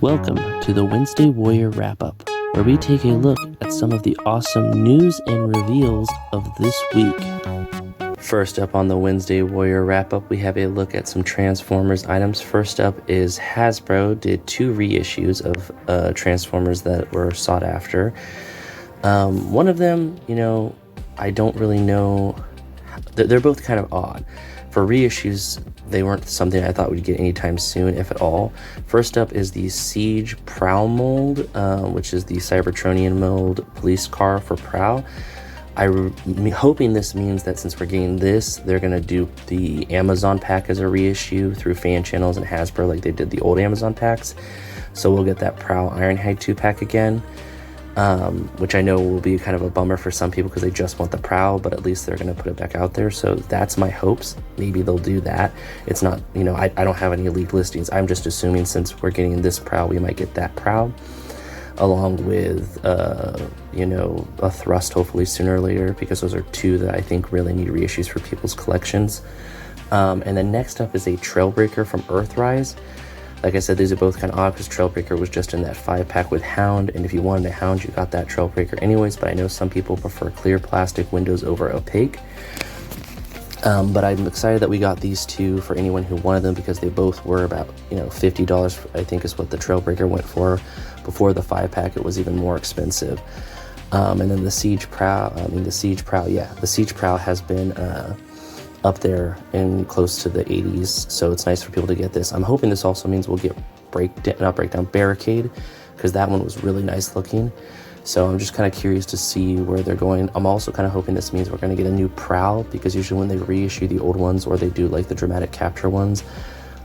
Welcome to the Wednesday Warrior Wrap-Up, where we take a look at some of the awesome news and reveals of this week. First up on the Wednesday Warrior Wrap-Up, we have a look at some Transformers items. First up is Hasbro did 2 reissues of Transformers that were sought after. One of them, I don't really know. They're both kind of odd. For reissues, they weren't something I thought we'd get anytime soon, if at all. First up is the Siege Prowl mold, which is the Cybertronian mold police car for Prowl. I'm hoping this means that since we're getting this, they're going to do the Amazon pack as a reissue through fan channels and Hasbro like they did the old Amazon packs. So we'll get that Prowl Ironhide 2-pack again. Which I know will be kind of a bummer for some people because they just want the Prowl, but at least they're going to put it back out there. So that's my hopes. Maybe they'll do that. It's not, I don't have any leaked listings. I'm just assuming since we're getting this Prowl, we might get that Prowl along with, a Thrust hopefully sooner or later, because those are 2 that I think really need reissues for people's collections. And then next up is a Trailbreaker from Earthrise. Like I said, these are both kind of odd because Trailbreaker was just in that 5-pack with Hound, and if you wanted a Hound, you got that Trailbreaker anyways, but I know some people prefer clear plastic windows over opaque. But I'm excited that we got these 2 for anyone who wanted them because they both were about, $50, I think is what the Trailbreaker went for. Before the 5-pack, it was even more expensive. And then the Siege Prowl, the Siege Prowl has been up there and close to the 80s, so it's nice for people to get this. I'm hoping this also means we'll get Barricade, because that one was really nice looking. So I'm just kind of curious to see where they're going. I'm also kind of hoping this means we're going to get a new Prowl, because usually when they reissue the old ones, or they do like the dramatic capture ones,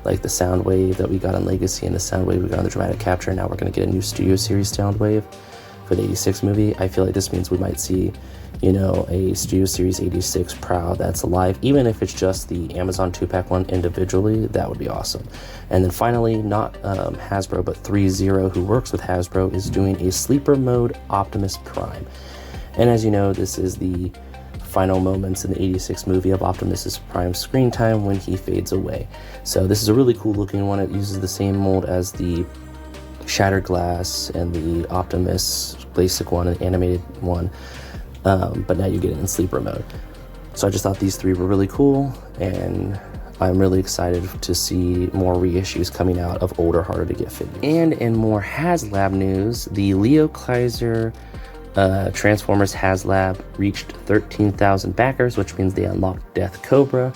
like the Soundwave that we got on Legacy and the Soundwave we got on the dramatic capture, now we're going to get a new Studio Series Soundwave for the 86 movie. I feel like this means we might see a Studio Series 86 Prowl that's alive, even if it's just the Amazon 2-pack one individually. That would be awesome. And then finally, not Hasbro, but 3-0, who works with Hasbro, is doing a sleeper mode Optimus Prime. And as you know, this is the final moments in the 86 movie of Optimus Prime screen time when he fades away. So this is a really cool looking one. It uses the same mold as the Shattered Glass and the Optimus basic one and animated one. But now you get it in sleeper mode. So I just thought these 3 were really cool, and I'm really excited to see more reissues coming out of older, harder to get figures. And in more HasLab news, the Liokaiser Transformers HasLab reached 13,000 backers, which means they unlocked Death Cobra,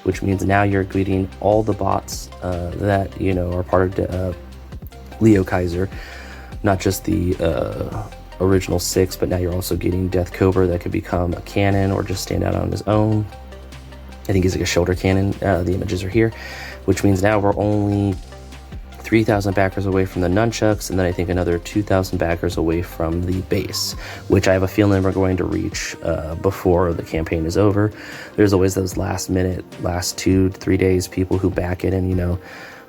which means now you're getting all the bots that are part of Liokaiser, not just the original 6, but now you're also getting Death Cobra that could become a cannon or just stand out on his own. I think he's like a shoulder cannon. The images are here, which means now we're only 3,000 backers away from the nunchucks, and then I think another 2,000 backers away from the base, which I have a feeling we're going to reach before the campaign is over. There's always those last 2-3 days people who back it, and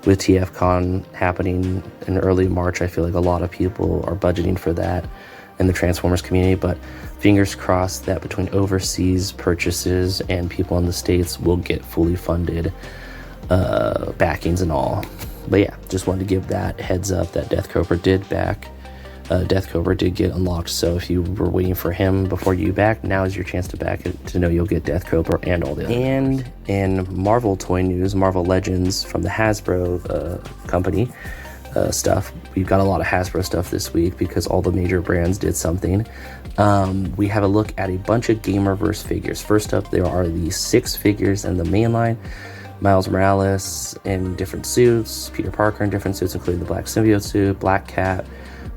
with TFCon happening in early March, I feel like a lot of people are budgeting for that in the Transformers community, but fingers crossed that between overseas purchases and people in the States will get fully funded backings and all. But yeah, just wanted to give that heads up that Death Cobra did get unlocked, so if you were waiting for him before you back, now is your chance to back it, to know you'll get Death Cobra and all the other. And in Marvel toy news, Marvel Legends from the Hasbro company stuff, we've got a lot of Hasbro stuff this week because all the major brands did something. We have a look at a bunch of Gamerverse figures. First up, there are the 6 figures in the main line. Miles Morales in different suits, Peter Parker in different suits, including the Black Symbiote suit, Black Cat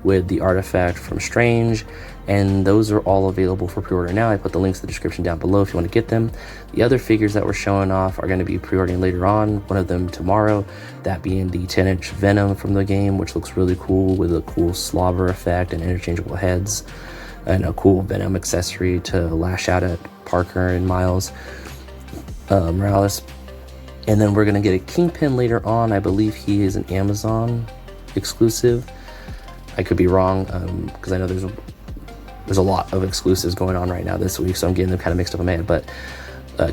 with the artifact from Strange, and those are all available for pre-order now. I put the links in the description down below if you want to get them. The other figures that we're showing off are going to be pre-ordering later on, one of them tomorrow, that being the 10-inch Venom from the game, which looks really cool with a cool slobber effect and interchangeable heads, and a cool Venom accessory to lash out at Parker and Miles Morales. And then we're going to get a Kingpin later on. I believe he is an Amazon exclusive. I could be wrong, because I know there's a lot of exclusives going on right now this week, so I'm getting them kind of mixed up in my head. But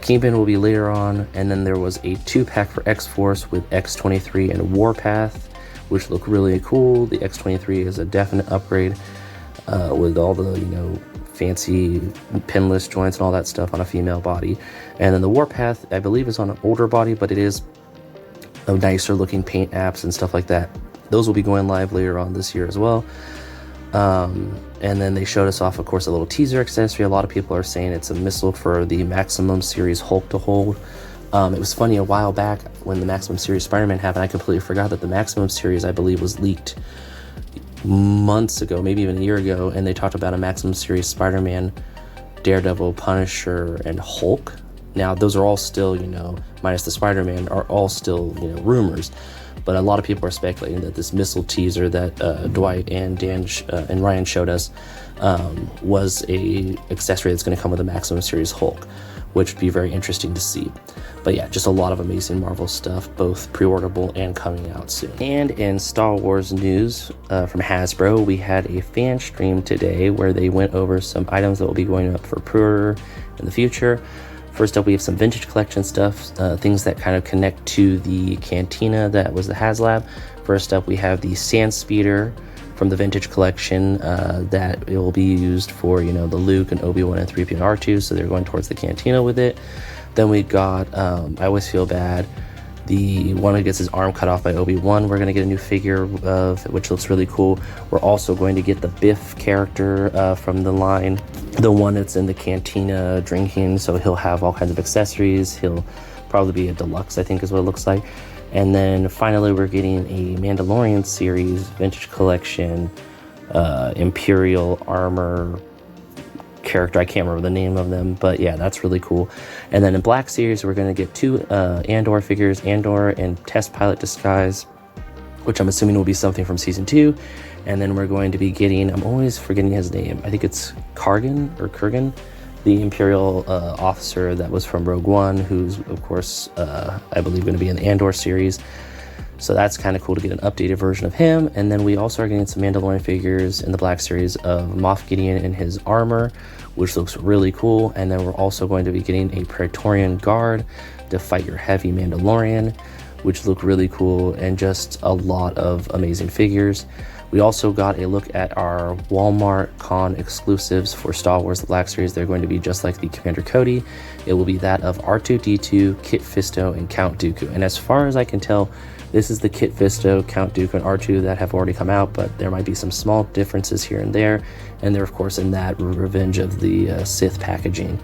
Kingpin will be later on, and then there was a 2-pack for X-Force with X-23 and Warpath, which look really cool. The X-23 is a definite upgrade with all the, fancy pinless joints and all that stuff on a female body. And then the Warpath, I believe, is on an older body, but it is a nicer looking paint apps and stuff like that. Those will be going live later on this year as well. And then they showed us off, of course, a little teaser accessory. A lot of people are saying it's a missile for the Maximum Series Hulk to hold. It was funny, a while back when the Maximum Series Spider-Man happened, I completely forgot that the Maximum Series, I believe, was leaked months ago, maybe even a year ago, and they talked about a Maximum Series Spider-Man, Daredevil, Punisher, and Hulk. Now, those are all still, minus the Spider-Man, are all still, rumors. But a lot of people are speculating that this missile teaser that Dwight and Dan and Ryan showed us was a accessory that's going to come with the Maximum Series Hulk, which would be very interesting to see. But yeah, just a lot of amazing Marvel stuff, both pre-orderable and coming out soon. And in Star Wars news from Hasbro, we had a fan stream today where they went over some items that will be going up for pre-order in the future. First up, we have some vintage collection stuff, things that kind of connect to the cantina that was the HasLab. First up, we have the Sand Speeder from the vintage collection that it will be used for, the Luke and Obi-Wan and 3PO and R2, so they're going towards the cantina with it. Then we got, I always feel bad, the one who gets his arm cut off by Obi-Wan. We're going to get a new figure of, which looks really cool. We're also going to get the Biff character from the line, the one that's in the cantina drinking, so he'll have all kinds of accessories. He'll probably be a deluxe, I think is what it looks like. And then finally, we're getting a Mandalorian series vintage collection Imperial armor character. I can't remember the name of them, but yeah, that's really cool. And then in Black Series, we're going to get two Andor figures, Andor and Test Pilot Disguise, which I'm assuming will be something from Season 2. And then we're going to be getting, I'm always forgetting his name, I think it's Kurgan, the Imperial officer that was from Rogue One, who's, of course, I believe going to be in the Andor series. So that's kind of cool to get an updated version of him. And then we also are getting some Mandalorian figures in the Black Series of Moff Gideon in his armor, which looks really cool. And then we're also going to be getting a Praetorian Guard to fight your heavy Mandalorian, which look really cool, and just a lot of amazing figures. We also got a look at our Walmart Con exclusives for Star Wars The Black Series. They're going to be just like the Commander Cody. It will be that of R2-D2, Kit Fisto, and Count Dooku. And as far as I can tell, this is the Kit Fisto, Count Dooku, and R2 that have already come out, but there might be some small differences here and there. And they're, of course, in that Revenge of the Sith packaging.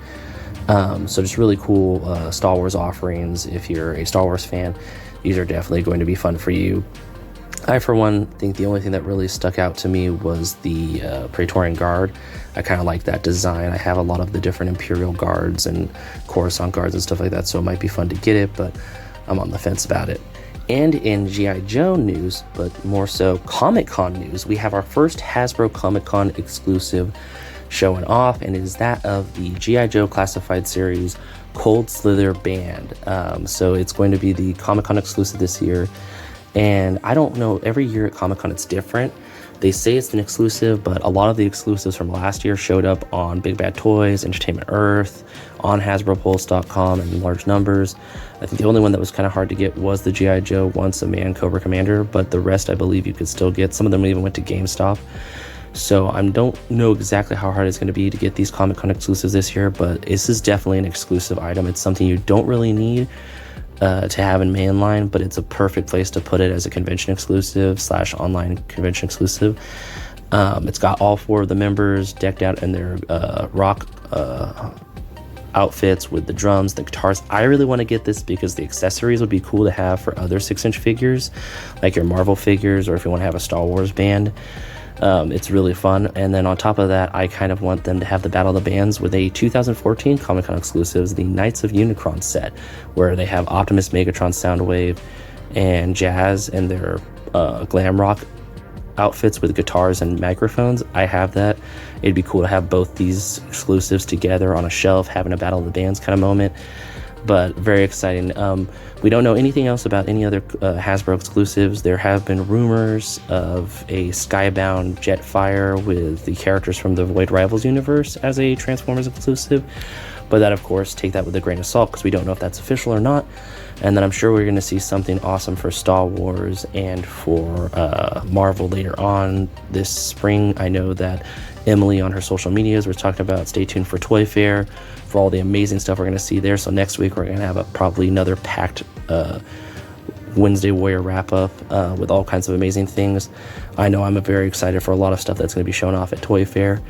So just really cool Star Wars offerings. If you're a Star Wars fan, these are definitely going to be fun for you. I, for one, think the only thing that really stuck out to me was the Praetorian Guard. I kind of like that design. I have a lot of the different Imperial Guards and Coruscant Guards and stuff like that, so it might be fun to get it, but I'm on the fence about it. And in G.I. Joe news, but more so Comic-Con news, we have our first Hasbro Comic-Con exclusive showing off, and it is that of the G.I. Joe Classified Series Cold Slither Band. So it's going to be the Comic-Con exclusive this year. And I don't know, every year at Comic-Con it's different. They say it's an exclusive, but a lot of the exclusives from last year showed up on Big Bad Toys, Entertainment Earth, on HasbroPulse.com in large numbers. I think the only one that was kind of hard to get was the G.I. Joe Once a Man Cobra Commander, but the rest I believe you could still get. Some of them even went to GameStop. So I don't know exactly how hard it's going to be to get these Comic-Con exclusives this year, but this is definitely an exclusive item. It's something you don't really need to have in mainline, but it's a perfect place to put it as a convention exclusive / online convention exclusive. It's got all four of the members decked out in their rock outfits with the drums, the guitars. I really want to get this because the accessories would be cool to have for other 6-inch figures, like your Marvel figures, or if you want to have a Star Wars band. It's really fun. And then on top of that, I kind of want them to have the Battle of the Bands with a 2014 Comic-Con exclusives, the Knights of Unicron set, where they have Optimus, Megatron, Soundwave, and Jazz in their glam rock outfits with guitars and microphones. I have that. It'd be cool to have both these exclusives together on a shelf, having a Battle of the Bands kind of moment. But very exciting. We don't know anything else about any other Hasbro exclusives. There have been rumors of a Skybound Jetfire with the characters from the Void Rivals universe as a Transformers exclusive. But that, of course, take that with a grain of salt because we don't know if that's official or not. And then I'm sure we're going to see something awesome for Star Wars and for Marvel later on this spring. I know that Emily on her social medias was talking about stay tuned for Toy Fair for all the amazing stuff we're going to see there. So next week we're going to have probably another packed Wednesday Warrior wrap-up with all kinds of amazing things. I know I'm very excited for a lot of stuff that's going to be shown off at Toy Fair.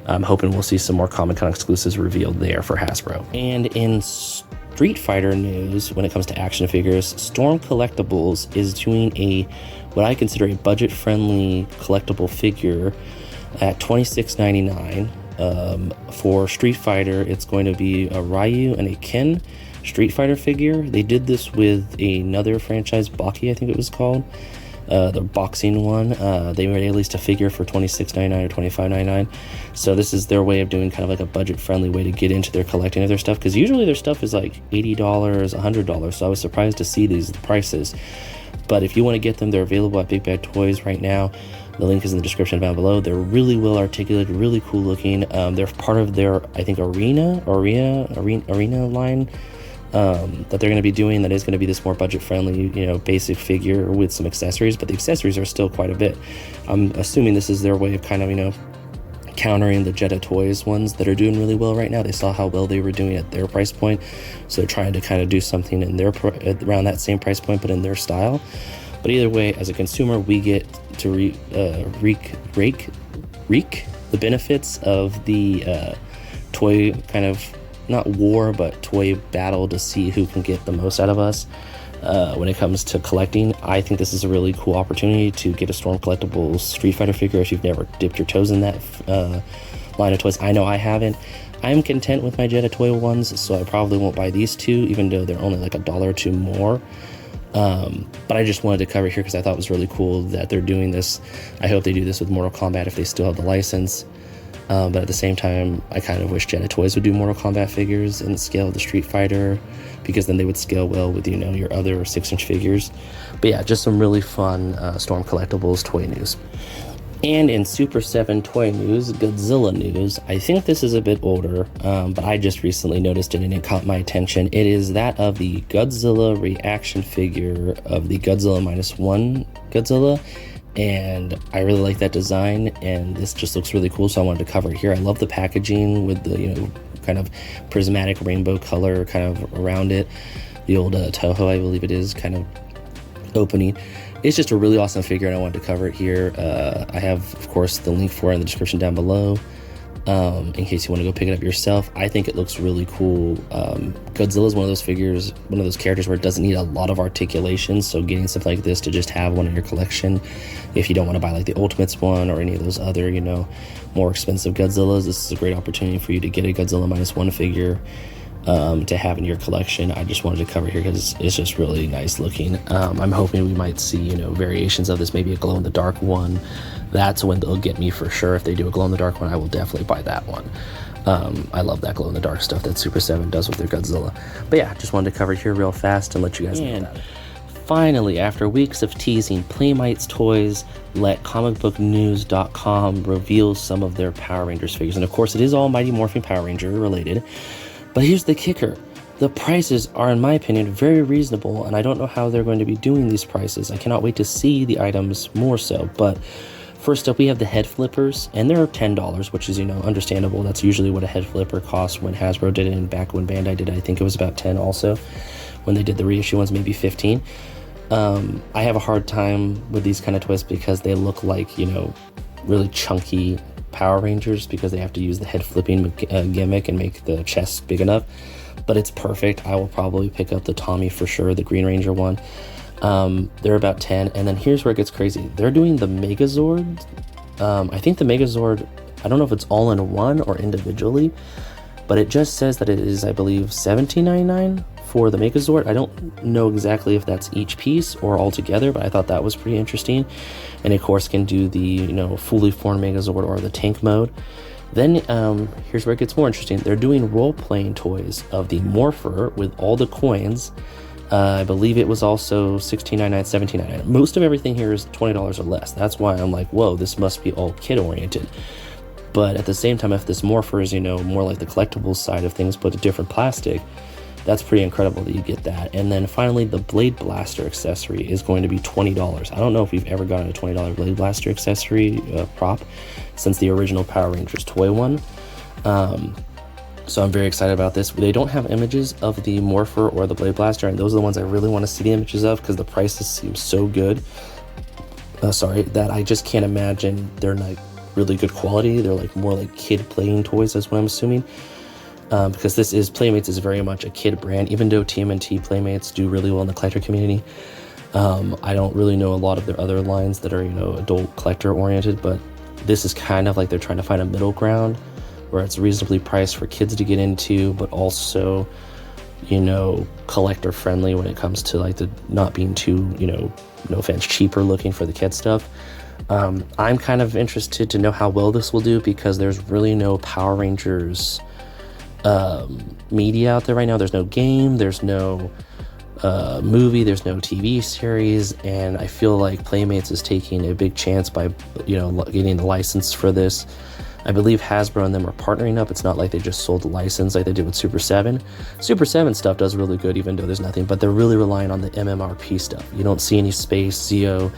I'm hoping we'll see some more Comic-Con exclusives revealed there for Hasbro. And in Street Fighter news, when it comes to action figures, Storm Collectibles is doing what I consider a budget-friendly collectible figure at $26.99. For Street Fighter, it's going to be a Ryu and a Ken Street Fighter figure. They did this with another franchise, Baki, I think it was called, the boxing one. They released a figure for $26.99 or $25.99. So this is their way of doing kind of like a budget-friendly way to get into their collecting of their stuff, because usually their stuff is like $80, $100. So I was surprised to see these prices. But if you want to get them, they're available at Big Bad Toys right now. The link is in the description down below. They're really well articulated, really cool looking. They're part of their, I think, arena line that they're going to be doing. That is going to be this more budget-friendly, basic figure with some accessories. But the accessories are still quite a bit. I'm assuming this is their way of kind of, countering the Jetta Toys ones that are doing really well right now. They saw how well they were doing at their price point, so they're trying to kind of do something in their around that same price point, but in their style. But either way, as a consumer, we get to reap the benefits of the toy kind of, not war, but toy battle to see who can get the most out of us. When it comes to collecting, I think this is a really cool opportunity to get a Storm Collectibles Street Fighter figure if you've never dipped your toes in that line of toys. I know I haven't. I'm content with my Jetta Toy ones, so I probably won't buy these two, even though they're only like $1 or $2 more. But I just wanted to cover here because I thought it was really cool that they're doing this. I hope they do this with Mortal Kombat if they still have the license. But at the same time, I kind of wish Jetta Toys would do Mortal Kombat figures in the scale of the Street Fighter, because then they would scale well with, your other 6-inch figures. But yeah, just some really fun Storm Collectibles toy news. And in Super 7 toy news, Godzilla news, I think this is a bit older, but I just recently noticed it and it caught my attention. It is that of the Godzilla reaction figure of the Godzilla -1 Godzilla. And I really like that design, and this just looks really cool, so I wanted to cover it here. I love the packaging with the, kind of prismatic rainbow color kind of around it. The old Toho, I believe it is, kind of opening. It's just a really awesome figure, and I wanted to cover it here. I have, of course, the link for it in the description down below, in case you want to go pick it up yourself. I think it looks really cool. Godzilla is one of those figures, one of those characters where it doesn't need a lot of articulation, so getting something like this to just have one in your collection, if you don't want to buy like the Ultimates one or any of those other, more expensive Godzillas, this is a great opportunity for you to get a Godzilla -1 figure to have in your collection. I just wanted to cover here because it's just really nice looking. I'm hoping we might see, variations of this, maybe a glow-in-the-dark one. That's when they'll get me for sure. If they do a glow-in-the-dark one, I will definitely buy that one. I love that glow-in-the-dark stuff that Super 7 does with their Godzilla. But yeah, just wanted to cover it here real fast and let you guys know about it. Finally, after weeks of teasing, Playmates Toys let comicbooknews.com reveal some of their Power Rangers figures. And of course, it is all Mighty Morphin Power Ranger related. But here's the kicker. The prices are, in my opinion, very reasonable, and I don't know how they're going to be doing these prices. I cannot wait to see the items more so. But first up, we have the head flippers, and they're $10, which is, understandable. That's usually what a head flipper costs. When Hasbro did it and back when Bandai did it, I think it was about 10 also. When they did the reissue ones, maybe 15. I have a hard time with these kind of toys because they look like, really chunky Power Rangers, because they have to use the head flipping gimmick and make the chest big enough. But it's perfect. I will probably pick up the Tommy for sure, the Green Ranger one. They're about 10. And then here's where it gets crazy. They're doing the Megazord. I think the Megazord, I don't know if it's all in one or individually, but it just says that it is, I believe, $17.99 for the Megazord. I don't know exactly if that's each piece or all together, but I thought that was pretty interesting. And of course can do the, fully formed Megazord or the tank mode. Then here's where it gets more interesting. They're doing role-playing toys of the Morpher with all the coins. I believe it was also $16.99, $17.99. Most of everything here is $20 or less. That's why I'm like, whoa, this must be all kid-oriented. But at the same time, if this Morpher is, more like the collectibles side of things, but a different plastic, That's pretty incredible that you get that. And then finally, the Blade Blaster accessory is going to be $20. I don't know if we've ever gotten a $20 Blade Blaster accessory prop since the original Power Rangers toy one. So I'm very excited about this. They don't have images of the Morpher or the Blade Blaster, and those are the ones I really want to see the images of because the prices seem so good. That I just can't imagine they're like really good quality. They're like more like kid playing toys, that's what I'm assuming. Because Playmates is very much a kid brand, even though TMNT Playmates do really well in the collector community. I don't really know a lot of their other lines that are, adult collector oriented, but this is kind of like they're trying to find a middle ground where it's reasonably priced for kids to get into, but also, collector friendly when it comes to like the not being too, no offense, cheaper looking for the kid stuff. I'm kind of interested to know how well this will do because there's really no Power Rangers media out there right now. There's no game, there's no movie, there's no TV series, and I feel like Playmates is taking a big chance by getting the license for this. I believe Hasbro and them are partnering up. It's not like they just sold the license like they did with Super 7. Super 7 stuff does really good even though there's nothing, but they're really relying on the MMRP stuff. You don't see any Space, Zeo,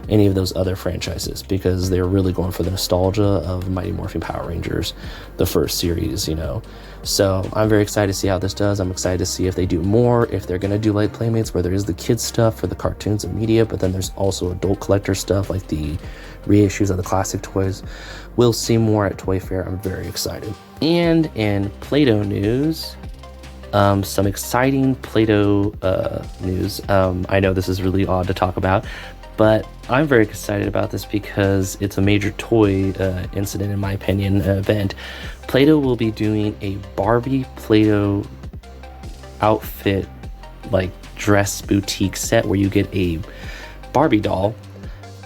any of those other franchises because they're really going for the nostalgia of Mighty Morphin Power Rangers, the first series, So I'm very excited to see how this does. I'm excited to see if they do more, if they're going to do like Playmates where there is the kids stuff for the cartoons and media, but then there's also adult collector stuff like the reissues of the classic toys. We'll see more at Toy Fair. I'm very excited. And in Play-Doh news, some exciting Play-Doh news. I know this is really odd to talk about, but I'm very excited about this because it's a major toy incident, in my opinion, event. Play-Doh will be doing a Barbie Play-Doh outfit, like dress boutique set where you get a Barbie doll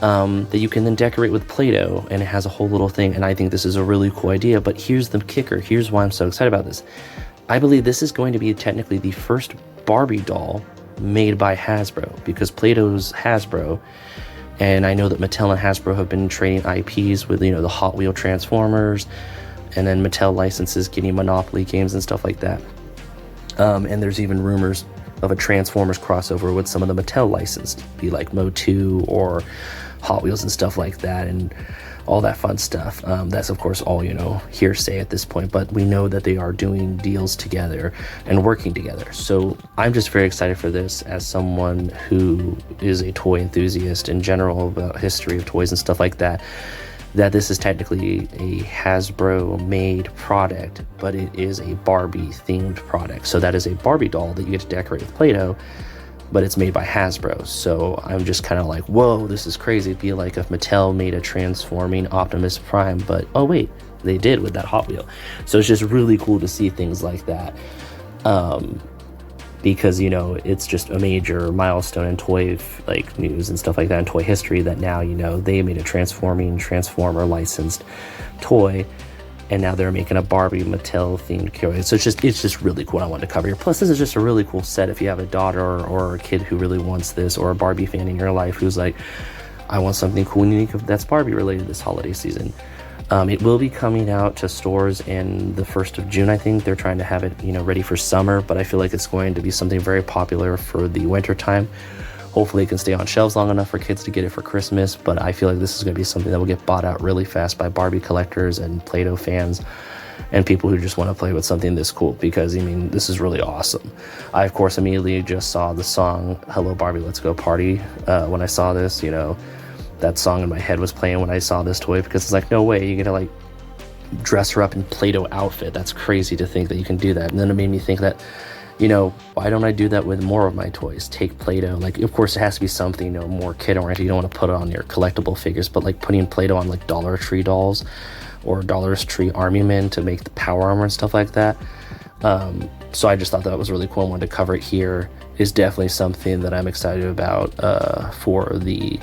that you can then decorate with Play-Doh, and it has a whole little thing, and I think this is a really cool idea. But here's the kicker. Here's why I'm so excited about this. I believe this is going to be technically the first Barbie doll made by Hasbro, because Play-Doh's Hasbro, and I know that Mattel and Hasbro have been trading IPs with the Hot Wheel Transformers, and then Mattel licenses getting Monopoly games and stuff like that. And there's even rumors of a Transformers crossover with some of the Mattel licensed, be like Mo2 or Hot Wheels and stuff like that, and all that fun stuff. That's of course all hearsay at this point, but we know that they are doing deals together and working together. So I'm just very excited for this as someone who is a toy enthusiast in general, about history of toys and stuff like that, that this is technically a Hasbro made product, but it is a Barbie themed product. So that is a Barbie doll that you get to decorate with Play-Doh, but it's made by Hasbro. So I'm just kind of like, whoa, this is crazy. It'd be like if Mattel made a transforming Optimus Prime, but oh wait, they did with that Hot Wheel. So it's just really cool to see things like that. Because it's just a major milestone in toy news and stuff like that, in toy history, that now they made a Transformer licensed toy, and now they're making a Barbie Mattel themed toy. So it's just really cool. I wanted to cover here. Plus, this is just a really cool set if you have a daughter or a kid who really wants this, or a Barbie fan in your life who's like, I want something cool and unique that's Barbie related this holiday season. It will be coming out to stores in the 1st of June, I think. They're trying to have it, ready for summer, but I feel like it's going to be something very popular for the winter time. Hopefully it can stay on shelves long enough for kids to get it for Christmas, but I feel like this is going to be something that will get bought out really fast by Barbie collectors and Play-Doh fans and people who just want to play with something this cool, because, this is really awesome. I, of course, immediately just saw the song, Hello Barbie, Let's Go Party, when I saw this, that song in my head was playing when I saw this toy, because it's like, no way, you're gonna dress her up in Play-Doh outfit. That's crazy to think that you can do that. And then it made me think that, why don't I do that with more of my toys? Take Play-Doh, of course it has to be something, more kid oriented. You don't want to put it on your collectible figures, but putting Play-Doh on Dollar Tree dolls or Dollar Tree Army Men to make the power armor and stuff like that. So I just thought that was really cool. I wanted to cover it here. It's definitely something that I'm excited about for the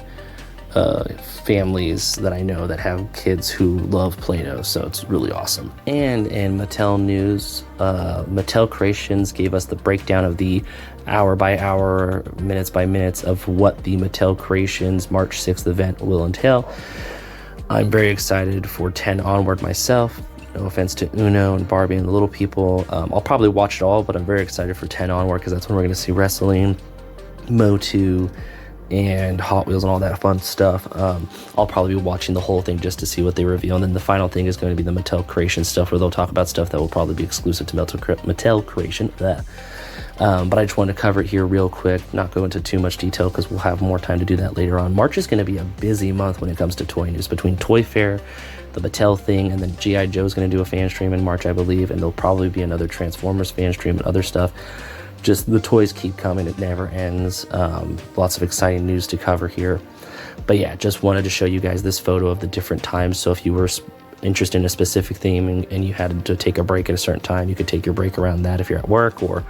families that I know that have kids who love Play-Doh, so it's really awesome. And in Mattel news, Mattel Creations gave us the breakdown of the hour by hour, minutes by minutes of what the Mattel Creations March 6th event will entail. I'm very excited for 10 onward myself. No offense to Uno and Barbie and the Little People. I'll probably watch it all, but I'm very excited for 10 onward because that's when we're going to see wrestling, Motu, and Hot Wheels and all that fun stuff. I'll probably be watching the whole thing just to see what they reveal. And then the final thing is going to be the Mattel Creation stuff, where they'll talk about stuff that will probably be exclusive to Mattel Creation. But I just wanted to cover it here real quick, not go into too much detail because we'll have more time to do that later on. March is going to be a busy month when it comes to toy news, between Toy Fair, the Mattel thing, and then G.I. Joe's going to do a fan stream in March, I believe, and there'll probably be another Transformers fan stream and other stuff. Just the toys keep coming, it never ends. Lots of exciting news to cover here. But yeah, just wanted to show you guys this photo of the different times. So if you were interested in a specific theme and you had to take a break at a certain time, you could take your break around that if you're at work, or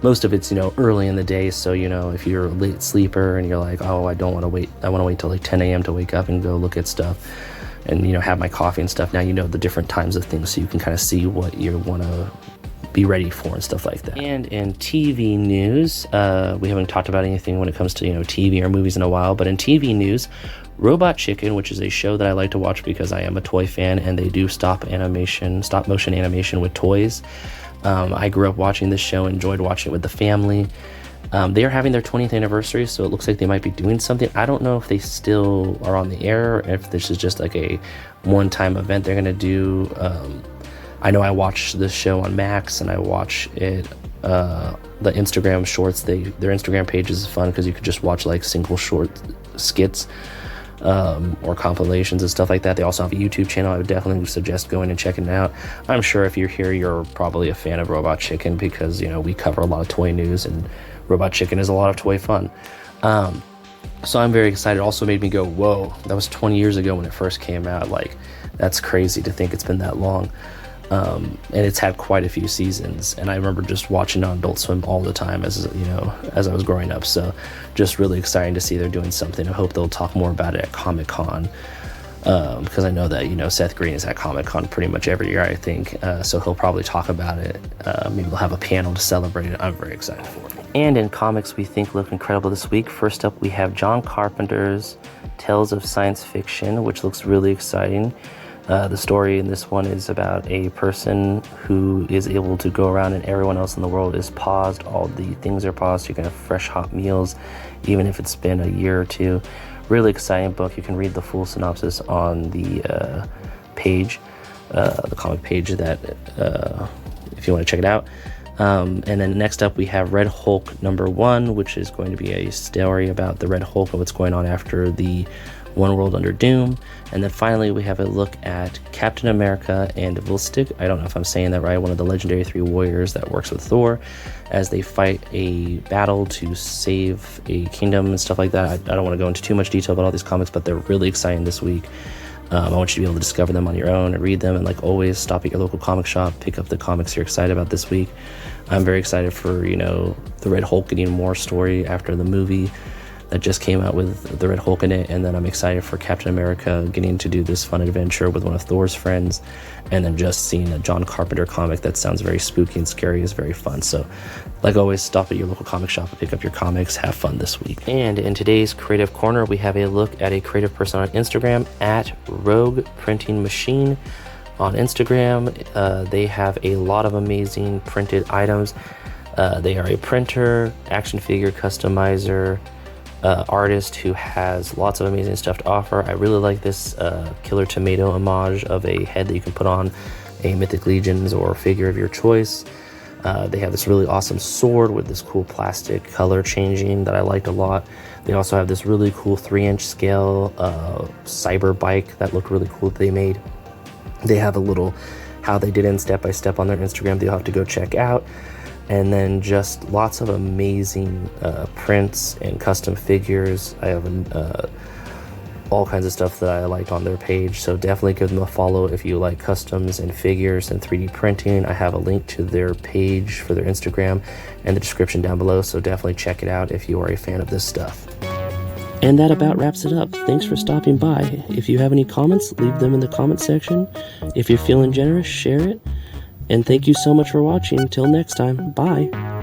most of it's, early in the day. So, if you're a late sleeper and you're like, oh, I don't want to wait, I want to wait till like 10 a.m. to wake up and go look at stuff and, have my coffee and stuff. Now, the different times of things, so you can kind of see what you want to be ready for and stuff like that. And in TV news, we haven't talked about anything when it comes to, TV or movies in a while, but in TV news, Robot Chicken, which is a show that I like to watch because I am a toy fan, and they do stop motion animation with toys. I grew up watching this show, enjoyed watching it with the family. They are having their 20th anniversary, so it looks like they might be doing something. I don't know if they still are on the air, if this is just like a one-time event they're going to do. I know I watch this show on Max, and I watch it, the Instagram shorts. Their Instagram page is fun because you could just watch like single short skits or compilations and stuff like that. They also have a YouTube channel. I would definitely suggest going and checking it out. I'm sure if you're here, you're probably a fan of Robot Chicken because, we cover a lot of toy news, and Robot Chicken is a lot of toy fun. So I'm very excited. It also made me go, whoa, that was 20 years ago when it first came out. Like, that's crazy to think it's been that long. And it's had quite a few seasons, and I remember just watching on Adult Swim all the time as I was growing up. So just really exciting to see they're doing something. I hope they'll talk more about it at Comic-Con, because I know that Seth Green is at Comic-Con pretty much every year, I think, so he'll probably talk about it. Maybe they'll have a panel to celebrate it. I'm very excited for it. And in comics we think look incredible this week, first up we have John Carpenter's Tales of Science Fiction, which looks really exciting. The story in this one is about a person who is able to go around and everyone else in the world is paused. All the things are paused. You can have fresh, hot meals, even if it's been a year or two. Really exciting book. You can read the full synopsis on the page, the comic page, that if you want to check it out. And then next up we have Red Hulk #1, which is going to be a story about the Red Hulk and what's going on after the One World Under Doom. And then finally we have a look at Captain America and Volstagg, I don't know if I'm saying that right, one of the legendary 3 warriors that works with Thor, as they fight a battle to save a kingdom and stuff like that. I don't want to go into too much detail about all these comics, but they're really exciting this week. I want you to be able to discover them on your own and read them, and like always, stop at your local comic shop, pick up the comics you're excited about this week. I'm very excited for, the Red Hulk getting more story after the movie that just came out with the Red Hulk in it, and then I'm excited for Captain America getting to do this fun adventure with one of Thor's friends, and then just seeing a John Carpenter comic that sounds very spooky and scary is very fun. So like always, stop at your local comic shop and pick up your comics. Have fun this week. And in today's Creative Corner, we have a look at a creative person on Instagram at Rogue Printing Machine. On Instagram, they have a lot of amazing printed items. They are a printer, action figure customizer, artist who has lots of amazing stuff to offer. I really like this Killer Tomato homage of a head that you can put on a Mythic Legions or figure of your choice. They have this really awesome sword with this cool plastic color changing that I liked a lot. They also have this really cool 3-inch scale cyber bike that looked really cool that they made. They have a little how they did in step-by-step on their Instagram that you'll have to go check out. And then just lots of amazing prints and custom figures. I have all kinds of stuff that I like on their page, so definitely give them a follow if you like customs and figures and 3D printing. I have a link to their page for their Instagram in the description down below, so definitely check it out if you are a fan of this stuff. And that about wraps it up. Thanks for stopping by. If you have any comments, leave them in the comment section. If you're feeling generous, share it. And thank you so much for watching. Until next time, bye.